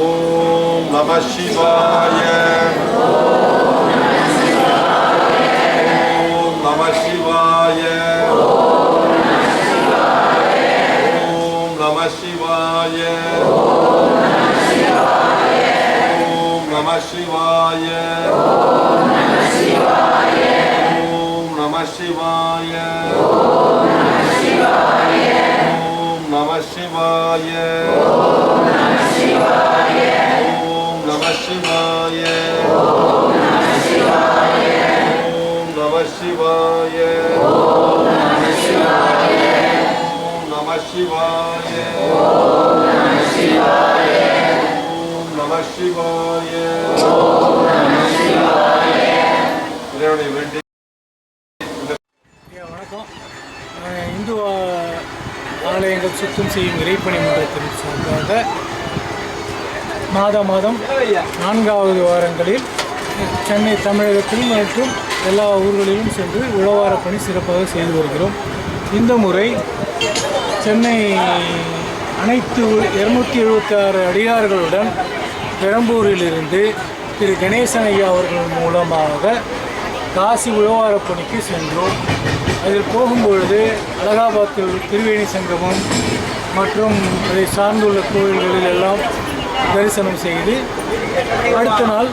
ஓம் நம சிவாய. ஓம் நம சிவாய. ஓம் நம சிவாய. ஓம் நம சிவாய. ஓம் நம சிவாய. ஓம் நம சிவாய. ஓம் நம சிவாய. ஓம் நம சிவாய. ஓம் நம சிவாய. ஓம் நம சிவாய. இறைவனை வேண்டி. வணக்கம். இந்து ஆலயங்கள் சுத்தம் செய்யும் இறைப்பணி மன்றத்தின் சார்பாக மாதம் 4வது வாரங்களில் சென்னை தமிழகத்தில் மற்றும் எல்லா ஊர்களிலும் சென்று உழவார பணி சிறப்பாக செய்து வருகிறோம். இந்த முறை சென்னை அனைத்து 276 அடியார்களுடன் பெரம்பூரிலிருந்து திரு கணேசன் ஐயா அவர்கள் மூலமாக காசி உழவார பணிக்கு சென்றோம். அதில் போகும்பொழுது அலகாபாத்தில் திருவேணி சங்கமம் மற்றும் அதை சார்ந்துள்ள கோயில்களில் எல்லாம் தரிசனம் செய்து அடுத்த நாள்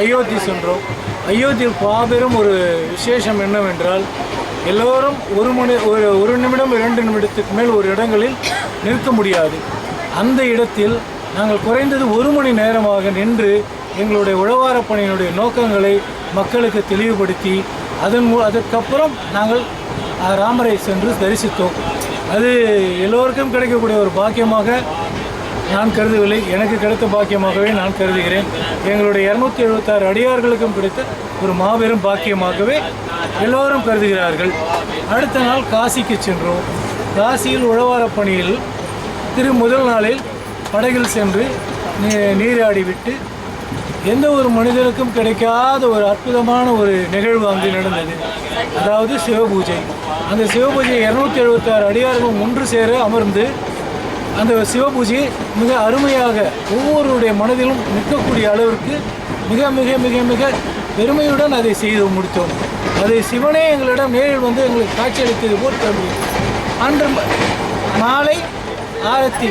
அயோத்தி சென்றோம். அயோத்தியில் மாபெரும் ஒரு விசேஷம் என்னவென்றால் எல்லோரும் ஒரு நிமிடம் 2 நிமிடத்துக்கு மேல் ஒரு இடங்களில் நிற்க முடியாது. அந்த இடத்தில் நாங்கள் குறைந்தது 1 மணி நேரமாக நின்று எங்களுடைய உழவார பணியினுடைய நோக்கங்களை மக்களுக்கு தெளிவுபடுத்தி அதற்கப்புறம் நாங்கள் ராமரை சென்று தரிசித்தோம். அது எல்லோருக்கும் கிடைக்கக்கூடிய ஒரு பாக்கியமாக நான் கருதவில்லை, எனக்கு கிடைத்த பாக்கியமாகவே நான் கருதுகிறேன். எங்களுடைய 276 அடியார்களுக்கும் கிடைத்த ஒரு மாபெரும் பாக்கியமாகவே எல்லோரும் கருதுகிறார்கள். அடுத்த நாள் காசிக்கு சென்றோம். காசியில் உழவார பணியில் முதல் நாளில் படகில் சென்று நீராடிவிட்டு எந்த ஒரு மனிதனுக்கும் கிடைக்காத ஒரு அற்புதமான ஒரு நிகழ்வு அங்கு நடந்தது. அதாவது சிவபூஜை. அந்த சிவபூஜை 276 அடியார்களும் ஒன்று சேர அமர்ந்து அந்த சிவபூஜையை மிக அருமையாக ஒவ்வொருடைய மனதிலும் நிற்கக்கூடிய அளவிற்கு மிக மிக மிக மிக பெருமையுடன் அதை செய்து முடித்தோம். அதை சிவனே எங்களிடம் நேரில் வந்து எங்களுக்கு காட்சியளித்தது போல் தோன்றியது. அன்று மாலை ஆரத்தி,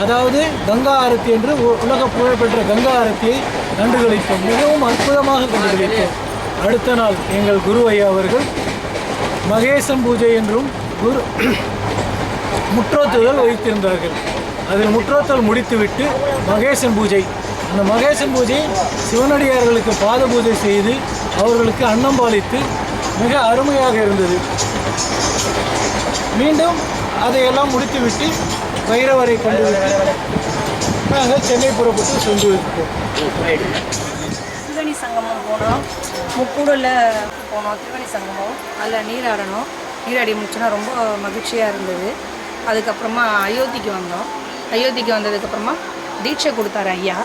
அதாவது கங்கா ஆரத்தி என்று உலக புகழ்பெற்ற கங்கா ஆரத்தியை கண்டுகளித்தோம். மிகவும் அற்புதமாக கண்டுகளித்தோம். அடுத்த நாள் எங்கள் குரு ஐயா அவர்கள் மகேசன் பூஜை என்றும் முற்றோத்துதல் வைத்திருந்தார்கள். அதில் முற்றோத்தல் முடித்துவிட்டு மகேசன் பூஜை, அந்த மகேசன் பூஜை சிவனடியார்களுக்கு பாத பூஜை செய்து அவர்களுக்கு அன்னம் பாலித்து மிக அருமையாக இருந்தது. மீண்டும் அதையெல்லாம் முடித்துவிட்டு பைரவரை கண்டுவிட்டு நாங்கள் சென்னை புறப்பட்டு சென்று இருக்கோம். திருவேணி சங்கமம் போனோம், முக்கூடலில் போனோம். திருவேணி சங்கமம் அதில் நீராடணும். நீராடி முடிச்சோன்னா ரொம்ப மகிழ்ச்சியாக இருந்தது. அதுக்கப்புறமா அயோத்திக்கு வந்தோம். அயோத்திக்கு வந்ததுக்கப்புறமா தீட்சை கொடுத்தாரு ஐயா.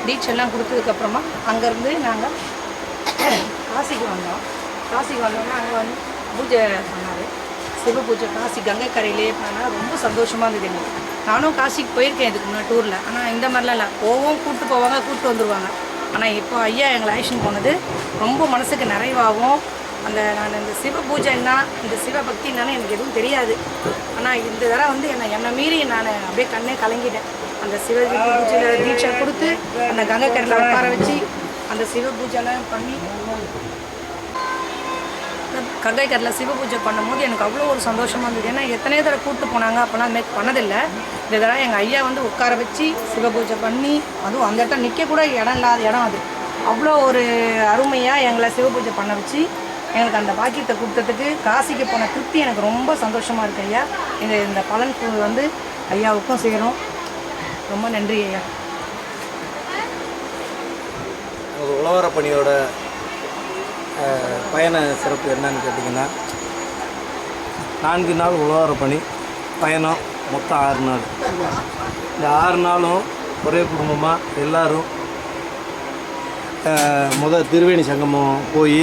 தீட்சைலாம் கொடுத்ததுக்கப்புறமா அங்கேருந்து நாங்கள் காசிக்கு வந்தோம். காசிக்கு வந்தோம்னா அங்கே வந்து பூஜை பண்ணார், சிவ பூஜை. காசி கங்கை கரையிலே பண்ணால் ரொம்ப சந்தோஷமாக இருந்தது எங்களுக்கு. நானும் காசிக்கு போயிருக்கேன் இதுக்கு முன்னாடி டூரில். ஆனால் இந்த மாதிரிலாம் இல்லை, கூப்பிட்டு போவாங்க, கூப்பிட்டு வந்துடுவாங்க. ஆனால் இப்போ ஐயா எங்களை அழைச்சின்னு போனது ரொம்ப மனசுக்கு நிறைவாகவும், நான் இந்த சிவ பூஜைன்னா இந்த சிவபக்தி என்னன்னு எனக்கு எதுவும் தெரியாது. ஆனால் இந்த தடவை வந்து என்னை மீறி நான் அப்படியே கண்ணே கலங்கிட்டேன். அந்த சிவ பூஜையில் தீட்சை கொடுத்து அந்த கங்கை கரையில் உட்கார வச்சு அந்த சிவ பூஜைலாம் பண்ணி கங்கை கரையில் சிவ பூஜை பண்ணும்போது எனக்கு அவ்வளோ ஒரு சந்தோஷமாக இருந்தது. ஏன்னா எத்தனையோ தடவை கூப்பிட்டு போனாங்க, அப்போலாம் மேக் பண்ணதில்லை. இந்த தடவை எங்கள் ஐயா வந்து உட்கார வச்சு சிவ பூஜை பண்ணி, அதுவும் அந்த இடத்துல நிற்கக்கூட இடம் இல்லாத இடம் அது. அவ்வளோ ஒரு அருமையாக எங்களை சிவ பூஜை பண்ண வச்சு எங்களுக்கு அந்த பாக்கியத்தை கொடுத்ததுக்கு காசிக்கு போன திருப்தி எனக்கு ரொம்ப சந்தோஷமாக இருக்குது ஐயா. இந்த பலன் வந்து ஐயாவுக்கும் சேரும். ரொம்ப நன்றி ஐயா. உழவார பணியோட பயண சிறப்பு என்னன்னு கேட்டிங்கன்னா, 4 நாள் உழவார பணி பயணம், மொத்தம் 6 நாள். இந்த 6 நாளும் ஒரே குடும்பமாக எல்லோரும் திருவேணி சங்கமம் போய்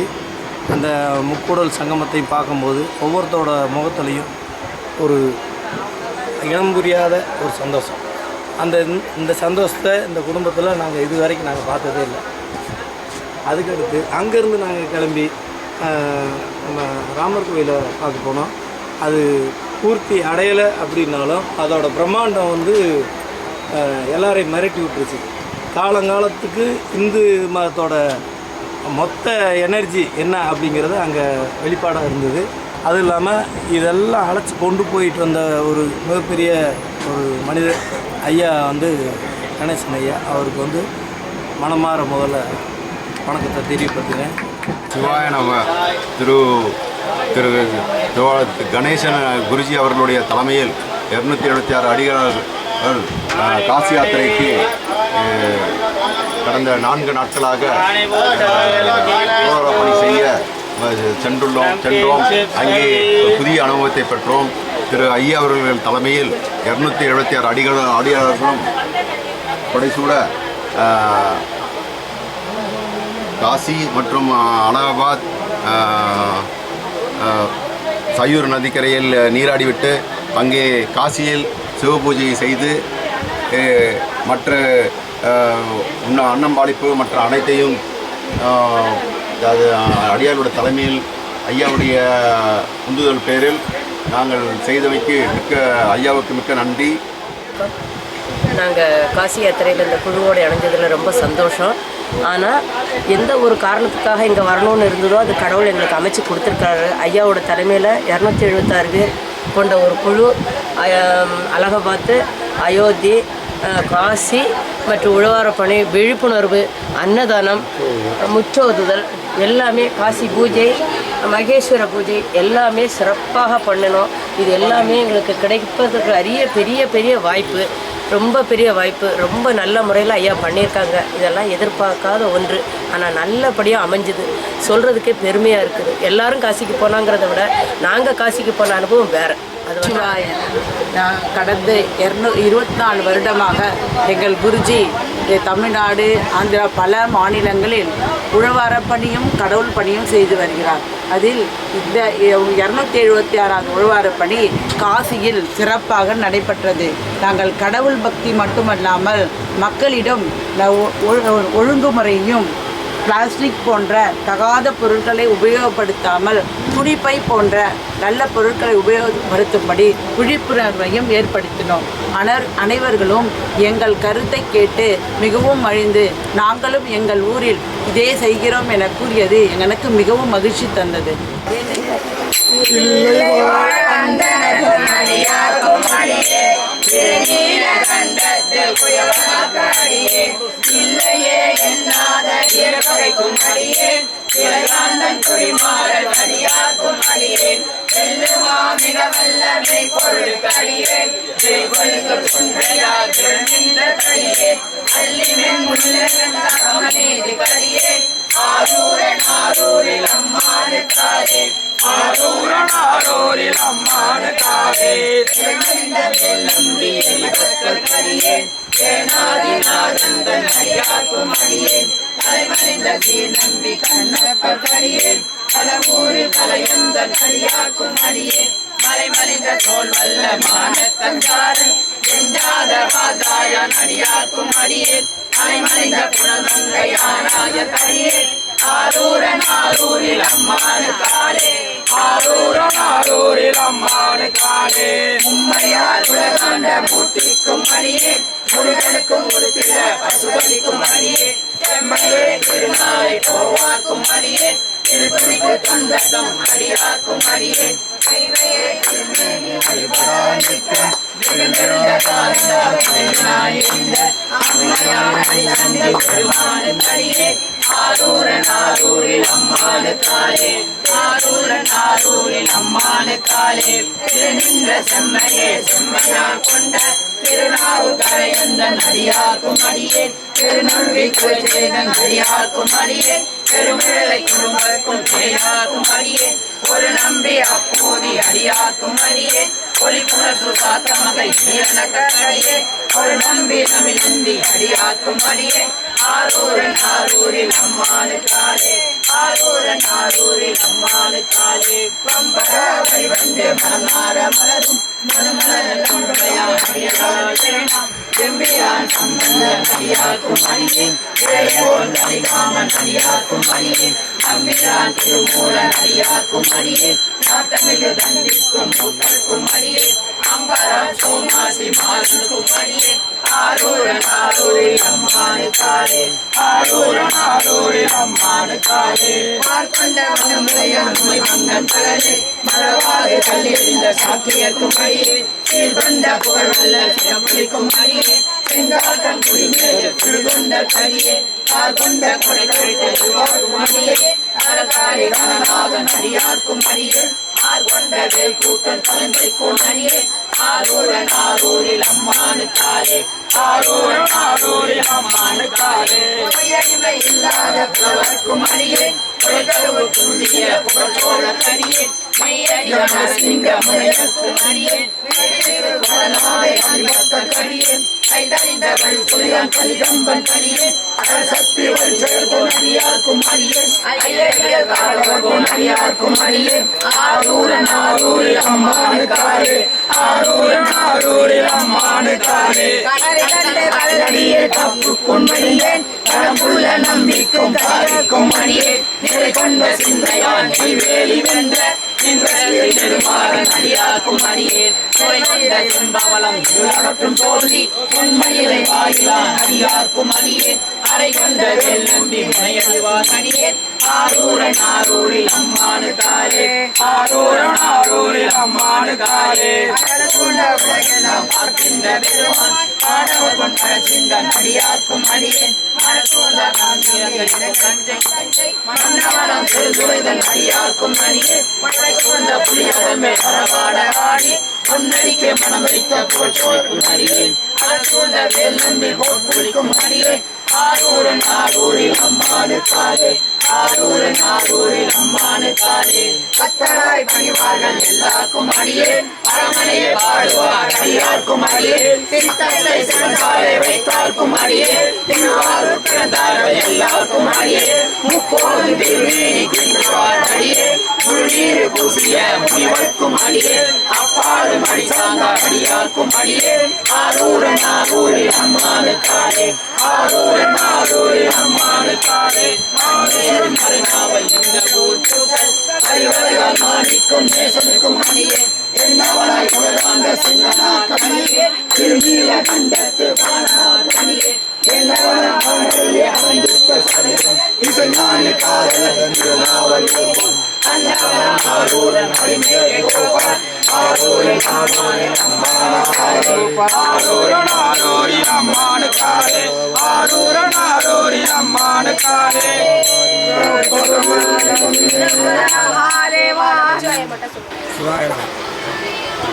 அந்த முக்கூடல் சங்கமத்தை பார்க்கும்போது ஒவ்வொருத்தரோட முகத்துலையும் ஒரு இனம் புரியாத ஒரு சந்தோஷம். இந்த சந்தோஷத்தை இந்த குடும்பத்தில் நாங்கள் இது வரைக்கும் நாங்கள் பார்த்ததே இல்லை. அதுக்கடுத்து அங்கேருந்து நாங்கள் கிளம்பி நம்ம ராமர் கோயிலை பார்க்க போனோம். அது பூர்த்தி அடையலை அப்படின்னாலும் அதோட பிரம்மாண்டம் வந்து எல்லாரையும் மிரட்டி விட்டுருச்சு. காலங்காலத்துக்கு இந்து மதத்தோட மொத்த எனர்ஜி என்ன அப்படிங்கிறது அங்கே வெளிப்பாடாக இருந்தது. அதுவும் இல்லாமல் இதெல்லாம் அழைச்சி கொண்டு போயிட்டு வந்த ஒரு மிகப்பெரிய ஒரு மனிதர் ஐயா வந்து கணேசன் ஐயா. அவருக்கு வந்து மனமாற முதல்ல வணக்கத்தை தெரியப்படுத்துகிறேன். சிவாய நம. திரு கணேசன் குருஜி அவர்களுடைய தலைமையில் 276 அடிகள் காசி யாத்திரைக்கு கடந்த 4 நாட்களாக பணி செய்ய சென்றோம். அங்கே புதிய அனுபவத்தை பெற்றோம். திரு ஐயா அவர்கள் தலைமையில் 276 அடியாளர்களும் படைசூட காசி மற்றும் அலகாபாத் சயூர் நதிக்கரையில் நீராடிவிட்டு அங்கே காசியில் சிவபூஜை செய்து மற்ற அன்னம்பாளிப்பு மற்ற அனைத்தையும் அடியாருடைய தலைமையில் ஐயாவுடைய உந்துதல் பேரில் நாங்கள் செய்தவைக்கு ஐயாவுக்கு மிக்க நன்றி. நாங்கள் காசி யாத்திரையில் இந்த குழுவோடு இணைஞ்சதில் ரொம்ப சந்தோஷம். ஆனால் எந்த ஒரு காரணத்துக்காக இங்கே வரணும்னு இருந்ததோ அது கடவுள் எங்களுக்கு அமைச்சு கொடுத்துருக்காரு. ஐயாவோட தலைமையில் 276 பேர் கொண்ட ஒரு குழு அலகாபாத்து, அயோத்தி, காசி மற்றும் உழவாரப்பணி, விழிப்புணர்வு, அன்னதானம், முற்றோதுதல் எல்லாமே, காசி பூஜை, மகேஸ்வர பூஜை எல்லாமே சிறப்பாக பண்ணணும். இது எல்லாமே எங்களுக்கு கிடைப்பதற்கு பெரிய பெரிய வாய்ப்பு, ரொம்ப பெரிய வாய்ப்பு. ரொம்ப நல்ல முறையில் ஐயா பண்ணியிருக்காங்க. இதெல்லாம் எதிர்பார்க்காத ஒன்று, ஆனால் நல்லபடியாக அமைஞ்சுது. சொல்கிறதுக்கே பெருமையாக இருக்குது. எல்லாரும் காசிக்கு போனாங்கிறத விட நாங்கள் காசிக்கு போன அனுபவம் வேறு. அது நான் கடந்த 24 வருடமாக எங்கள் குருஜி தமிழ்நாடு, ஆந்திரா பல மாநிலங்களில் உழவாரப் பணியும் கடவுள் பணியும் செய்து வருகிறார். அதில் இந்த 276வது உழவாரப் பணி காசியில் சிறப்பாக நடைபெற்றது. நாங்கள் கடவுள் பக்தி மட்டுமல்லாமல் மக்களிடம் ஒழுங்குமுறையும் பிளாஸ்டிக் போன்ற தகாத பொருட்களை உபயோகப்படுத்தாமல் துணிப்பை போன்ற நல்ல பொருட்களை உபயோகப்படுத்தும்படி விழிப்புணர்வையும் ஏற்படுத்தினோம். அனைவர்களும் எங்கள் கருத்தை கேட்டு மிகவும் மகிழ்ந்து நாங்களும் எங்கள் ஊரில் இதே செய்கிறோம் என கூறியது எனக்கு மிகவும் மகிழ்ச்சி தந்தது. மலைமலிந்த தோல் வல்ல மானத்தஞ்சாரன் எஞ்சாத வாதாயான் அடியாக்கும் அடியேன் அலைமலிந்த புனமங்கையானாய தடியேன் ஆரூரன் ஆரூரில் அம்மானு காலே ஆரூரன் ஆரூரில் அம்மானு காலே உம்மையால் உலகாண்ட மூர்த்திக்கும் அடியேன் முருகனுக்கும் உடுத்திட பசுபதிக்கும் அடியேன் செம்மையே திருநாளை போவாக்கும் அடியேன் திருக்குறிக்கு தந்தம் அடியாக்கும் அடியேன் கைவையே திருமேனி வழிபடானிக்கும் ஆரூரன் ஆரூரில் அம்மானு காலே ஆரூரன் ஆரூரில் அம்மானு காலே திருநின்ற செம்மையே செம்மையார் கொண்ட திருநாவுக்கரையந்தன் அடியாக்கும் அடியேன் திருநொல்வி குலசேகன் அடியாக்கும் அடியேன் பெருமிழலை குடும்பக்கும் அடியாக்கும் அடியேன் ஒரு நம்பி அப்போதி அடியாக்கும் அடியேன் ஒளிப்புணர்வு சாத்தமகை நீலனக்கடியே ஒரு நம்பி தமிழந்தி அடியாக்கும் அடியேன் ஆரூரன் ஆரூரில் அம்மானு காலே ஆரூரன் ஆரூரில் அம்மானு காலே பம்பர வழிவண்டு மனமாற மலரும் மனமலர் எம்பிரான் சம்பந்தன் அடியார்க்கும் அடியேன் இறையோன் கலிகாமன் அடியார்க்கும் அடியேன் அம்பிரான் திருமூலன் அடியார்க்கும் அடியேன் நாட்டமிகு தண்டிக்கும் மூத்தர்க்கும் அடியேன் அம்பரம் சோமாசி மாறனுக்கும் அடியேன் ஆரூரன் ஆரூரில் அம்மானுக்காரே ஆரூரன் ஆரூரில் அம்மானுக்காரே பார்க்கொண்ட மனமுறையன் உமை மங்கன் தகனே மரவாறு கல்லெறிந்த சாக்கியர்க்கும் அடியேன் சீர்கொண்ட புகழ்வல்ல சிறப்புக்கும் அடியேன் செங்காட்டம் குடிமேல் சிறுகொண்ட கடியே கார்கொண்ட கொடை கழித்த அடியே அரகாரி கணநாதன் அடியார்க்கும் அடியே ஆர்கொண்ட வேல் கூட்டன் தலைமைக்கும் அடியே ஆரூரன் ஆரூரில் அம்மானுக்காரே ஆரூரன் ஆரூரில் அம்மானுக்காரே அடிமை இல்லாத புலவர்க்கும் அடியே புலகருவு குந்திய புகழோட கடியே மெய்யடியான சிங்க முனையர்க்கும் அடியே கைதறிந்த வழி சுழியான் கலிகம்பன் கடியே அரசக்தி வழி செயல்கொள் அடியார்க்கும் அடியே ஐயர்கள் காலவர்க்கும் அடியார்க்கும் அடியே ஆரூரன் ஆரூரில் அம்மானுக்காரே ஆரூரன் ஆரூரில் அம்மானுக்காரே கரடியே தப்பு கொண்டேன் கடம்புள்ள நம்பிக்கும் காரிக்கும் அடியே நிறை கொண்ட சிந்தையான் வேலி வென்ற நெடுமாறன் அடியார்க்கும் அடியேன் குறைந்த செம்பவளம் அகற்றும் தோன்றி உண்மையிலை வாயிலான் அடியார்க்கும் அடியேன் அரை கொண்ட வேல் நம்பி முனையறிவான் அடியேன் ஆரூரன் ஆரூரில் அம்மானுக்காரே ஆரூரன் ஆரூரில் அம்மானுக்காரே நாம் பார்க்கின்ற பெருமான் ஆடவர் கொண்ட சிந்தன் அடியார்க்கும் அடியேன் மன்னவனம் திருதுரைதன் அடியார்க்கும் அடியேன் கொண்ட புலியடமே பரவாட ஆடி பொன்னடிக்கே மனம் வைத்த புகழ்ச்சோர்க்கும் அடியேன் கொண்ட வேல் நம்பி போர்க்குளிக்கும் அடியேன் ஆரூரன் ஆரூரில் அம்மானுக்காரே ஆரூரன் ஆரூரில் அம்மானுக்காரே கத்தராய் பணிவார்கள் எல்லாருக்கும் அடியேன் அரமனையே பாடுவார் அடியார்க்கும் அடியேன் சித்தத்தை சிறந்தாலே வைத்தார்க்கும் அடியேன் திருவாரூர் பிறந்தார்கள் எல்லாருக்கும் அடியேன் முப்போதும் திருவேணி குன்றுவார் அடியேன் முழுநீர் பூசிய முனிவர்க்கும் அடியேன் அப்பாலும் அடிசார்ந்தார் அடியார்க்கும் அடியேன் ஆரூரன் ஆரூரில் அம்மானுக்காரே ஆரூரன் ஆரூரில் அம்மானுக்காரே மறுநாவல் இந்த ஊர் பூசல் அறிவர்கள் மாணிக்கும் நேசனுக்கும் அணியேன் என்னவனாய் புலராண்ட சிங்கனா கணியே திருநீல கண்டத்து பானார் கணியே என்னவனாய் அமைந்திருக்க சரீரம் இசைஞானி காதலன் திருநாவல் ஆரூரன் அடிமேலே கோபால் ஆரூரன் ஆரூரில் அம்மானுக்காரே ஆரூரன் ஆரூரில் அம்மானுக்காரே ஆரூரன் ஆரூரில் அம்மானுக்காரே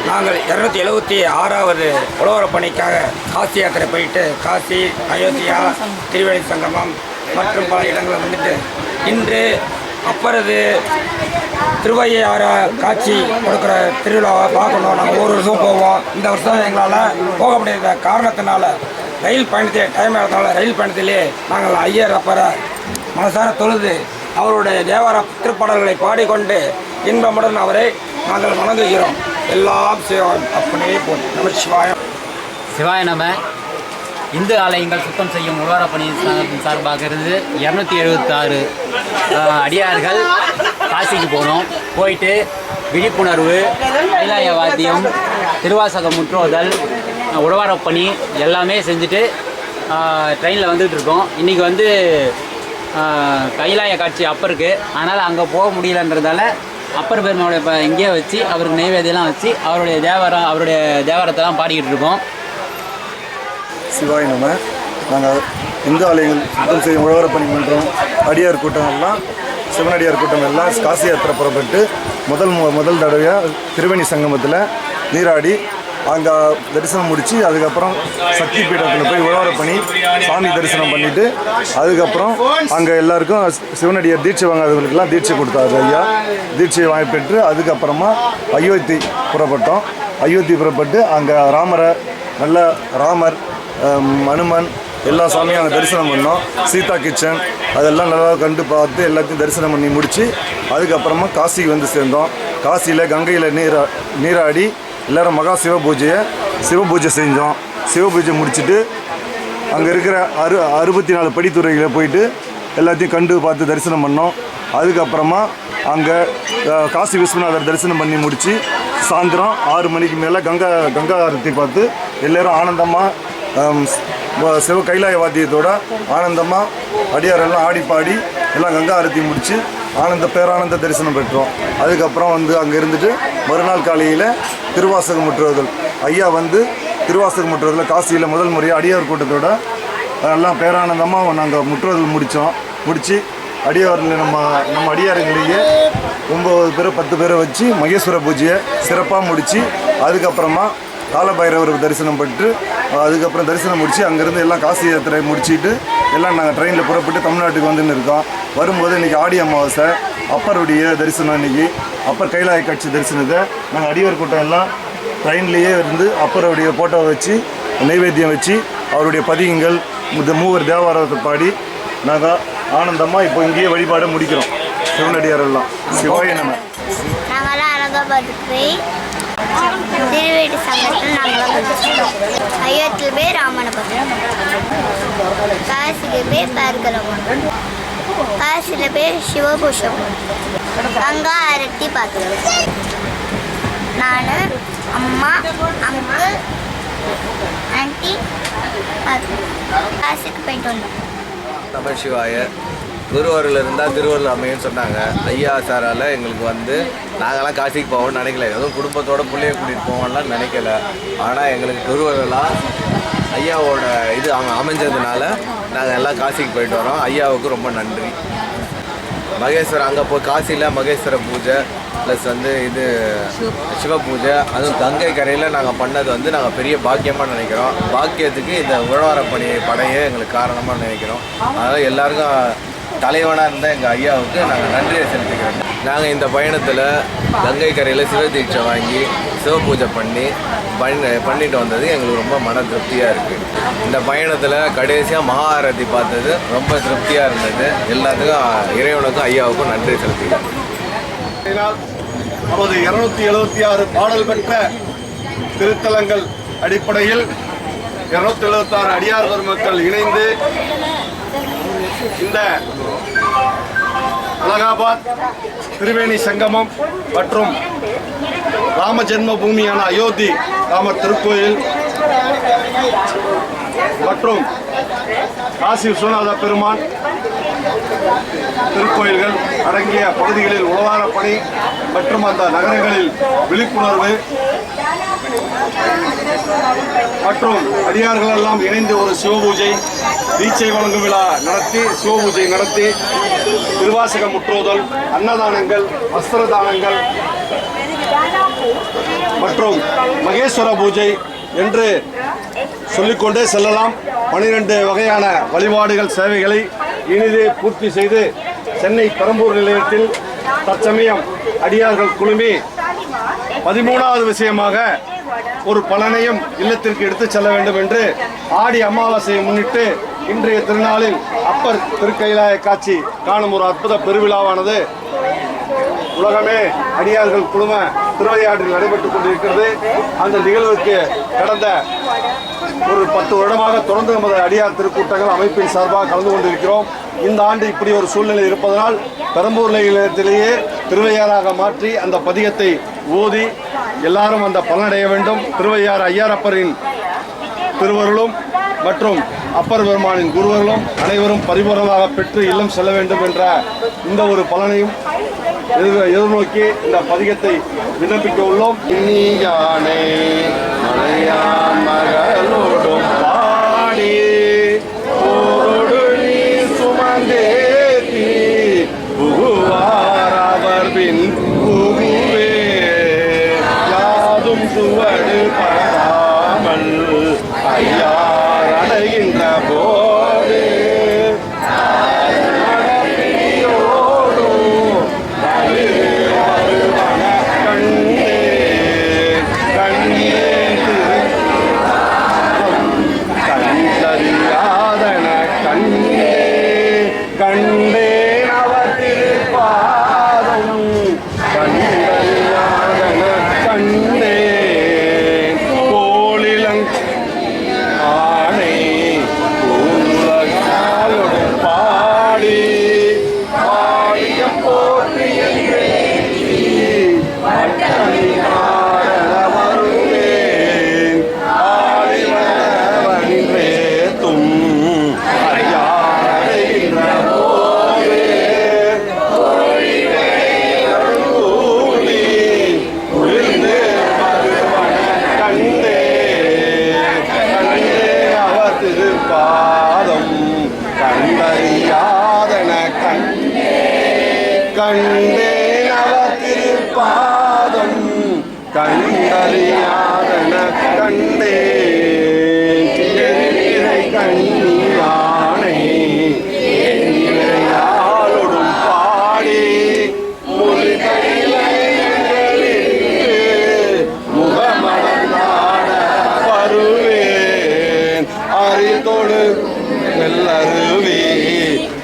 நாங்கள் 276வது உழவர் பணிக்காக காசி யாத்திரை போயிட்டு காசி அயோத்தியா திருவேணி சங்கமம் மற்றும் பல இடங்களில் வந்துட்டு இன்று அப்பரது திருவையாறு காட்சி கொடுக்குற திருவிழாவை பார்க்கணும். நாங்கள் ஒரு வருஷம் போவோம். இந்த வருஷம் எங்களால் போக முடியாத காரணத்தினால ரயில் பயணத்தை டைம் ஆகிறதுனால ரயில் பயணத்திலே நாங்கள் ஐயர் அப்பரை மனசார தொழுது அவருடைய தேவார திருப்பாடல்களை பாடிக்கொண்டு இன்பமுடன் அவரை நாங்கள் வணங்குகிறோம். எல்லாம் சிவாயம் அப்படியே போகும். நம சிவாயம். சிவாய நம. இந்து ஆலயங்கள் சுத்தம் செய்யும் உழவார பணி சங்கத்தின் சார்பாக இருந்து 276 அடியார்கள் காசிக்கு போனோம். போயிட்டு விழிப்புணர்வு, கைலாய வாத்தியம், திருவாசகம் முற்றோதல், உழவார பணி எல்லாமே செஞ்சுட்டு ட்ரெயினில் வந்துகிட்டு இருக்கோம். இன்றைக்கி வந்து கைலாய காட்சி அப்பருக்கு, அதனால் அங்கே போக முடியலன்றதால அப்பர் பெருமாவுடைய இங்கேயே வச்சு அவருக்கு நெய்வேதியெல்லாம் வச்சு அவருடைய தேவாரத்தெல்லாம் பாடிக்கிட்டு இருக்கோம். சிவாய் நம்ம நாங்கள் இந்து ஆலயங்கள் சுத்தம் செய்யும் உழவர பணி பண்ணுறோம். அடியார் கூட்டம் எல்லாம் சிவனடியார் கூட்டம் எல்லாம் காசி யாத்திரை புறப்பட்டு முதல் தடவையாக திருவேணி சங்கமத்தில் நீராடி அங்கே தரிசனம் முடித்து அதுக்கப்புறம் சக்தி பீடத்தில் போய் உழவர பண்ணி சாமி தரிசனம் பண்ணிவிட்டு அதுக்கப்புறம் அங்கே எல்லாருக்கும் சிவனடியார் தீட்சை வாங்காதவங்களுக்கெல்லாம் தீட்சை கொடுத்தாரு ஐயா. தீட்சையை வாங்கி பெற்று அதுக்கப்புறமா அயோத்தி புறப்பட்டோம். அயோத்தி புறப்பட்டு அங்கே ராமர் அனுமன் எல்லா சாமியும் அங்கே தரிசனம் பண்ணோம். சீதா கிச்சன் அதெல்லாம் நல்லா கண்டு பார்த்து எல்லாத்தையும் தரிசனம் பண்ணி முடித்து அதுக்கப்புறமா காசிக்கு வந்து சேர்ந்தோம். காசியில் கங்கையில் நீராடி எல்லோரும் மகா சிவ பூஜை செஞ்சோம். சிவபூஜை முடிச்சுட்டு அங்கே இருக்கிற 64 படித்துறைகளை போயிட்டு எல்லாத்தையும் கண்டு பார்த்து தரிசனம் பண்ணோம். அதுக்கப்புறமா அங்கே காசி விஸ்வநாதர் தரிசனம் பண்ணி முடித்து சாயந்தரம் 6 மணிக்கு மேலே கங்கா ஆரத்தி பார்த்து எல்லோரும் ஆனந்தமாக சிவ கைலாய வாத்தியத்தோட ஆனந்தமாக அடியாரெல்லாம் ஆடி பாடி எல்லாம் கங்கா ஆரத்தி முடித்து பேரானந்த தரிசனம் பெற்றோம். அதுக்கப்புறம் அங்கே இருந்துட்டு மறுநாள் காலையில் திருவாசக முற்றுவதல் ஐயா திருவாசக முற்றுவதில் காசியில் முதல் முறையாக அடியார் கூட்டத்தோட எல்லாம் பேரானந்தமாக நாங்கள் முற்றுவதல் முடித்து அடியாரில் நம்ம அடியார்களையே 9 பேர் 10 பேரை வச்சு மகேஸ்வர பூஜையை சிறப்பாக முடித்து அதுக்கப்புறமா காலபைரவர் தரிசனம் பண்ணிட்டு அதுக்கப்புறம் தரிசனம் முடித்து அங்கேருந்து எல்லாம் காசி யாத்திரை முடிச்சுட்டு எல்லாம் நாங்கள் ட்ரெயினில் புறப்பட்டு தமிழ்நாட்டுக்கு வந்துன்னு இருக்கோம். வரும்போது இன்றைக்கி ஆடி அமாவாசை அப்பருடைய தரிசனம், இன்றைக்கி அப்பர் கைலாய காட்சி தரிசனத்தை நாங்கள் அடியார் கூட்டம் எல்லாம் ட்ரெயின்லேயே இருந்து அப்பருடைய ஃபோட்டோவை வச்சு நைவேத்தியம் வச்சு அவருடைய பதிகங்கள் மூவர் தேவாரத்தை பாடி நாங்கள் ஆனந்தமாக இப்போ இங்கேயே வழிபாடு முடிக்கிறோம். சிவனடியாரெல்லாம் சிவாய நம்ம நாங்களாம் அலகாபாத்துக்கு போய் திருவேடி சங்கத்தில் நாங்களாம் அயோத்தியில் போய் ராமனை பார்த்தோம், காசிக்கு போய் பார்க்கிறோம், காசியில் போய் சிவபூஷம் கங்கா ஆரத்தி பார்த்தோம். நான் அம்மா அங்கிள் ஆண்டி காசிக்கு போயிட்டு வந்தோம். நம சிவாய. திருவாரூரில் இருந்தால் திருவாரூர் அமையன்னு சொன்னாங்க. ஐயா சாரால் எங்களுக்கு நாங்கள்லாம் காசிக்கு போவோம்னு நினைக்கல, எதுவும் குடும்பத்தோட பிள்ளைய கூட்டிகிட்டு போவோம்லாம் நினைக்கல. ஆனால் எங்களுக்கு திருவாரூர்லாம் ஐயாவோட இது அமைஞ்சதுனால நாங்கள் எல்லாம் காசிக்கு போயிட்டு வரோம். ஐயாவுக்கு ரொம்ப நன்றி. மகேஸ்வரர் அங்கே போய் காசியில் மகேஸ்வர பூஜை ப்ளஸ் இது சிவ பூஜை, அதுவும் கங்கை கரையில் நாங்கள் பண்ணது நாங்கள் பெரிய பாக்கியமாக நினைக்கிறோம். பாக்கியத்துக்கு இந்த உழவார படையே எங்களுக்கு காரணமாக நினைக்கிறோம். அதனால் எல்லாருக்கும் தலைவனாக இருந்த எங்கள் ஐயாவுக்கு நாங்கள் நன்றியை செலுத்திக்கிறோம். நாங்கள் இந்த பயணத்தில் கங்கை கரையில் சிவதீட்சை வாங்கி சிவபூஜை பண்ணிட்டு வந்தது எங்களுக்கு ரொம்ப மன திருப்தியாக இருக்குது. இந்த பயணத்தில் கடைசியாக மகா ஆரத்தி பார்த்தது ரொம்ப திருப்தியாக இருந்தது. எல்லாத்துக்கும் இறைவனுக்கும் ஐயாவுக்கும் நன்றி செலுத்திக்கிறோம். நமது 276 பாடல் பெற்ற திருத்தலங்கள் அடிப்படையில் 276 அடியார் பெருமக்கள் இணைந்து இந்த அலகாபாத் திரிவேணி சங்கமம் மற்றும் ராம ஜென்ம பூமியான அயோத்தி ராமர் திருக்கோயில் மற்றும் காசி விஸ்வநாத பெருமான் திருக்கோயில்கள் அடங்கிய பகுதிகளில் உழவார பணி மற்றும் அந்த நகரங்களில் விழிப்புணர்வு மற்றும் அடியார்கள் எல்லாம் இணைந்து ஒரு சிவபூஜை தீட்சை வழங்கும் விழா நடத்தி சிவபூஜை நடத்தி திருவாசகம் முற்றுதல், அன்னதானங்கள், வஸ்திரதானங்கள் மற்றும் மகேஸ்வர பூஜை என்று சொல்லிக்கொண்டே செல்லலாம். 12 வகையான வழிபாடுகள் சேவைகளை இனிதே பூர்த்தி செய்து சென்னை பெரம்பூர் நிலையத்தில் தற்சமயம் அடியார்கள் குழுமி 13வது விஷயமாக ஒரு பலனையும் இல்லத்திற்கு எடுத்துச் செல்ல வேண்டும் என்று ஆடி அமாவாசையை முன்னிட்டு இன்றைய திருநாளில் அப்பர் திருக்கைலாய காட்சி காணும் ஒரு அற்புத பெருவிழாவானது உலகமே அடியார்கள் குழும திருவையாற்றில் நடைபெற்றுக் கொண்டிருக்கிறது. அந்த நிகழ்வுக்கு கடந்த ஒரு 10 வருடமாக தொடர்ந்து நமது அடியார் திருக்கூட்டங்கள் அமைப்பின் சார்பாக கலந்து கொண்டிருக்கிறோம். இந்த ஆண்டு இப்படி ஒரு சூழ்நிலை இருப்பதனால் பெரம்பூர் நிலையத்திலேயே திருவையாறாக மாற்றி அந்த பதிகத்தை ஓதி எல்லாரும் அந்த பலனடைய வேண்டும். திருவையாறு ஐயாரப்பரின் திருவருளும் மற்றும் அப்பர் பெருமானின் குருவர்களும் அனைவரும் பரிபூர்ணமாக பெற்று இல்லம் செல்ல வேண்டும் என்ற இந்த ஒரு பலனையும் எதிர்நோக்கி இந்த பதிகத்தை விண்ணப்பிக்க உள்ளோம். மகளோடும் பாடி போரோடு நீ சுமந்தேத்தி புகுவார் அவர் பின் புகுவே யாதும் சுவடு படாமல் ஐயார் அடைகின்ற போது கண்டேன் அவர் திருப்பாதம் கண்டேன் கோலிலங் கண்டேன் அவர் திருப்பாதம் கண்டறியாதன கண்டேன் கண்ணியானை ஆளோடும் பாடி முகமலர்நாட வருவேன் அறிதொடு வெள்ளருவி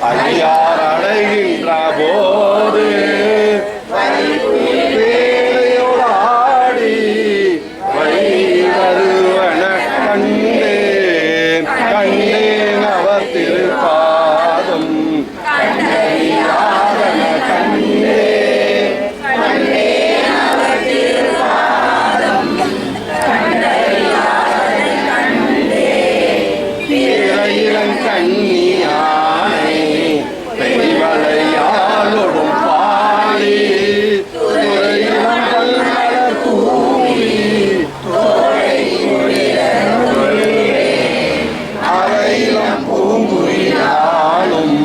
ஐயார் அடைகின்ற போது வேலையோடாடி வருவன கண்டேன் கண்டேன் அவர் திருப்பாதம் கண்டறியாதன கண்டேன் கண்ணியானை பெய்வளையாளோடும் பாடி துறையிலம் பல்மலர் தூவி அறையிலம் பூங்குறியாலும்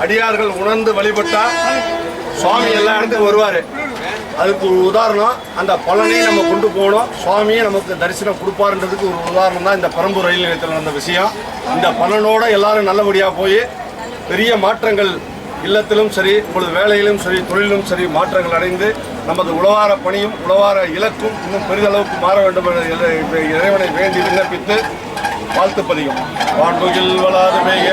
அடியார்கள் உணர்ந்து வழிபட்டா சுவாமி எல்லா இடத்துக்கும் வருவார். அதுக்கு ஒரு உதாரணம் அந்த பழனி நம்ம கொண்டு போகணும், சுவாமியை நமக்கு தரிசனம் கொடுப்பாருன்றதுக்கு ஒரு உதாரணம் தான் இந்த பெரம்பூர் ரயில் நிலையத்தில் நடந்த விஷயம். இந்த பலனோட எல்லாரும் நல்லபடியாக போய் பெரிய மாற்றங்கள் இல்லத்திலும் சரி, இப்பொழுது வேலையிலும் சரி, தொழிலும் சரி மாற்றங்கள் அடைந்து நமது உழவார பணியும் உழவார இலக்கும் இன்னும் பெரிதளவுக்கு மாற வேண்டும் என்ற இறைவனை வேண்டி விண்ணப்பித்து வாழ்த்து பதியும். வான்புகில் வளாது பெய்ய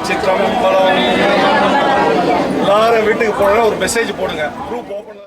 சித்திரம்பலம். எல்லாரும் வீட்டுக்கு போனா ஒரு மெசேஜ் போடுங்க. Group open